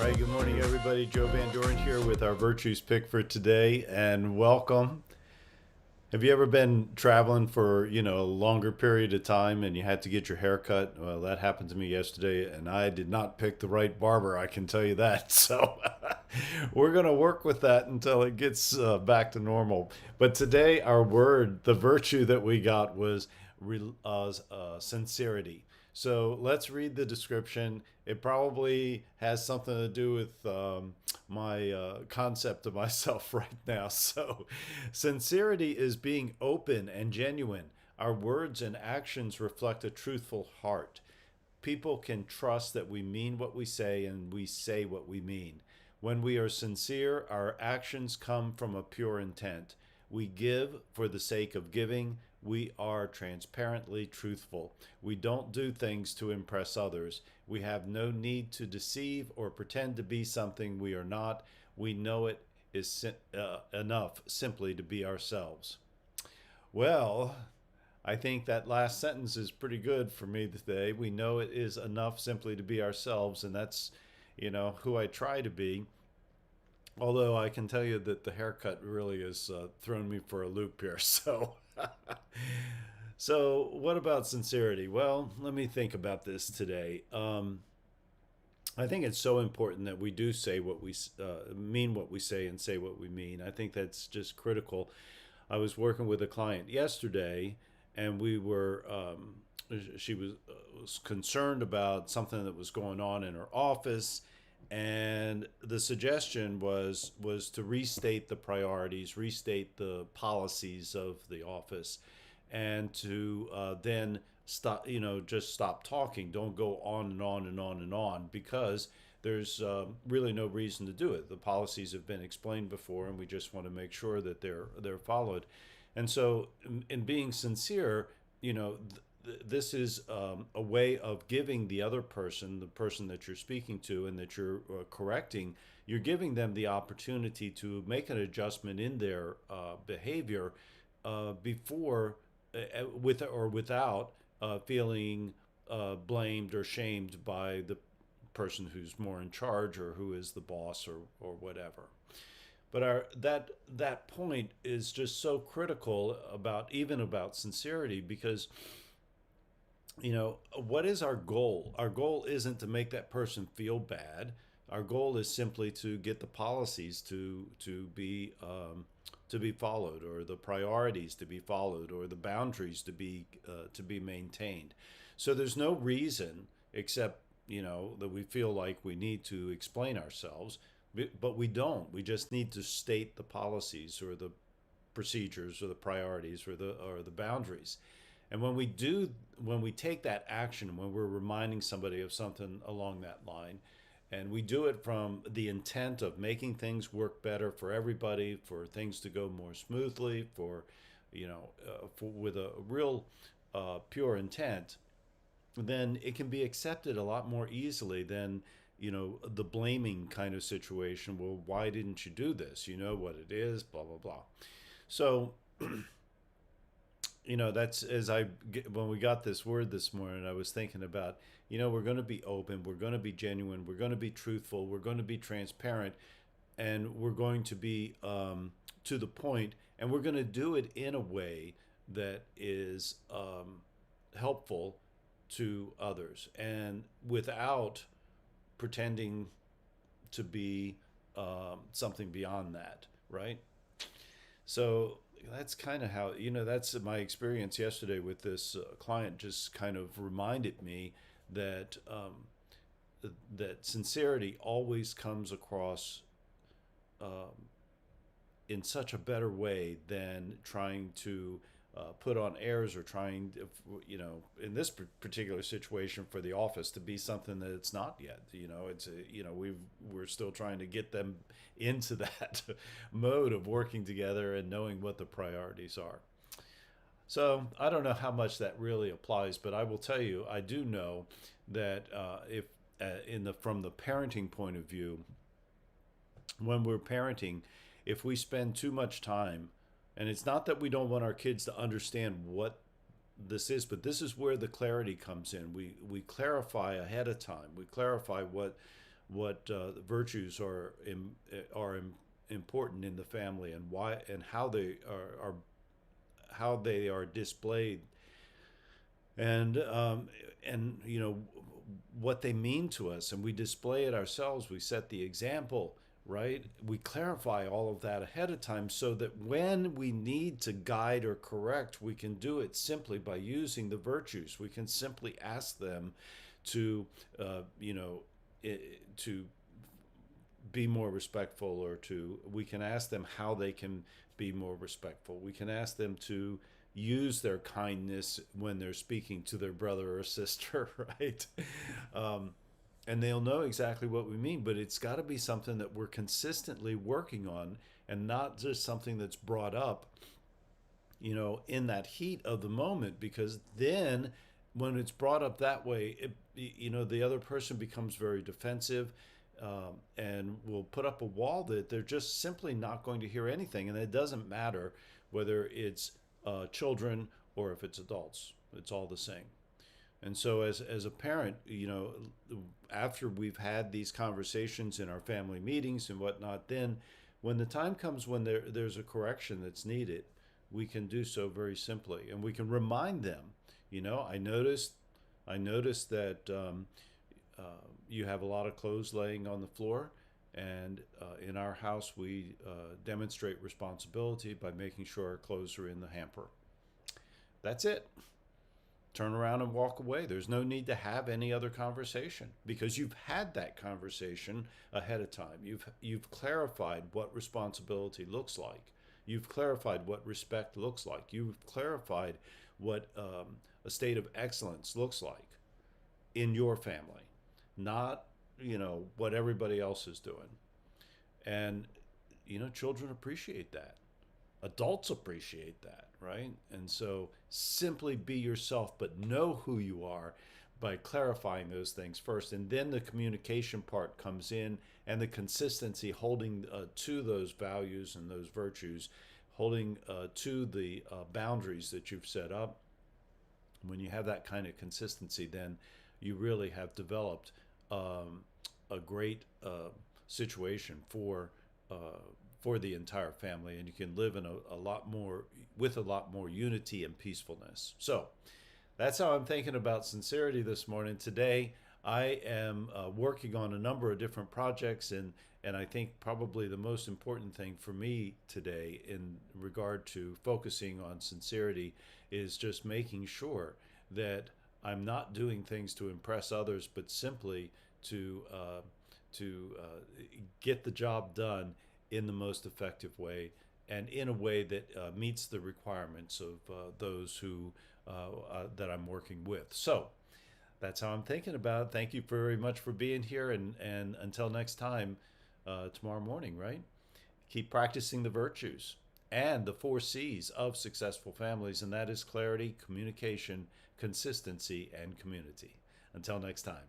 right, good morning, everybody. Joe Van Doren here with our Virtues Pick for today, and welcome. Have you ever been traveling for, a longer period of time and you had to get your hair cut? Well, that happened to me yesterday, and I did not pick the right barber, I can tell you that. So we're going to work with that until it gets back to normal. But today, our word, the virtue that we got was sincerity. So let's read the description. It probably has something to do with my concept of myself right now. So, sincerity is being open and genuine. Our words and actions reflect a truthful heart. People can trust that we mean what we say and we say what we mean. When we are sincere, our actions come from a pure intent. We give for the sake of giving. We are transparently truthful. We don't do things to impress others. We have no need to deceive or pretend to be something we are not. We know it is enough simply to be ourselves. Well, I think that last sentence is pretty good for me today. We know it is enough simply to be ourselves, and that's, who I try to be. Although I can tell you that the haircut really has thrown me for a loop here. So what about sincerity? Well, let me think about this today. I think it's so important that we do say what we mean, what we say what we mean. I think that's just critical. I was working with a client yesterday, and she was concerned about something that was going on in her office, and the suggestion was to restate the priorities, restate the policies of the office, and to then stop, just stop talking. Don't go on and on and on and on, because there's really no reason to do it. The policies have been explained before, and we just want to make sure that they're followed. And so, in being sincere, this is a way of giving the other person, the person that you're speaking to and that you're correcting, you're giving them the opportunity to make an adjustment in their behavior before, with or without feeling blamed or shamed by the person who's more in charge or who is the boss or whatever. But that point is just so critical about sincerity, because what is our goal? Our goal isn't to make that person feel bad. Our goal is simply to get the policies to be followed, or the priorities to be followed, or the boundaries to be maintained. So there's no reason, except that we feel like we need to explain ourselves, but we don't. We just need to state the policies or the procedures or the priorities or the boundaries. And when we take that action, when we're reminding somebody of something along that line, and we do it from the intent of making things work better for everybody, for things to go more smoothly, with a real pure intent, then it can be accepted a lot more easily than the blaming kind of situation. Well, why didn't you do this? You know what it is, blah blah blah. So that's when we got this word this morning, I was thinking about, we're going to be open, we're going to be genuine, we're going to be truthful, we're going to be transparent, and we're going to be to the point, and we're going to do it in a way that is helpful to others, and without pretending to be something beyond that, right? So that's kind of how, that's my experience yesterday with this client. Just kind of reminded me that that sincerity always comes across in such a better way than trying to put on airs, or trying, in this particular situation for the office, to be something that it's not yet. We're still trying to get them into that mode of working together and knowing what the priorities are. So I don't know how much that really applies, but I will tell you, I do know that if from the parenting point of view, when we're parenting, if we spend too much time, and it's not that we don't want our kids to understand what this is, but this is where the clarity comes in. We clarify ahead of time. We clarify what virtues are important in the family, and why and how they are displayed, and what they mean to us, and we display it ourselves. We set the example, right? We clarify all of that ahead of time so that when we need to guide or correct, we can do it simply by using the virtues. We can simply ask them to, to be more respectful, or we can ask them how they can be more respectful. We can ask them to use their kindness when they're speaking to their brother or sister, right? Um, and they'll know exactly what we mean, but it's got to be something that we're consistently working on, and not just something that's brought up, in that heat of the moment, because then when it's brought up that way, the other person becomes very defensive, and will put up a wall that they're just simply not going to hear anything. And it doesn't matter whether it's children or if it's adults, it's all the same. And so, as a parent, after we've had these conversations in our family meetings and whatnot, then when the time comes when there's a correction that's needed, we can do so very simply, and we can remind them. I noticed that you have a lot of clothes laying on the floor, and in our house we demonstrate responsibility by making sure our clothes are in the hamper. That's it. Turn around and walk away. There's no need to have any other conversation, because you've had that conversation ahead of time. You've clarified what responsibility looks like. You've clarified what respect looks like. You've clarified what a state of excellence looks like in your family, not what everybody else is doing. And children appreciate that. Adults appreciate that, right? And so simply be yourself, but know who you are by clarifying those things first. And then the communication part comes in, and the consistency, holding to those values and those virtues, holding to the boundaries that you've set up. When you have that kind of consistency, then you really have developed a great situation for the entire family, and you can live in a lot more with a lot more unity and peacefulness. So that's how I'm thinking about sincerity this morning. Today, I am working on a number of different projects, and I think probably the most important thing for me today in regard to focusing on sincerity is just making sure that I'm not doing things to impress others, but simply to get the job done in the most effective way, and in a way that meets the requirements of those who that I'm working with. So that's how I'm thinking about it. Thank you very much for being here, and until next time, tomorrow morning, right? Keep practicing the virtues and the 4 C's of successful families, and that is clarity, communication, consistency, and community. Until next time.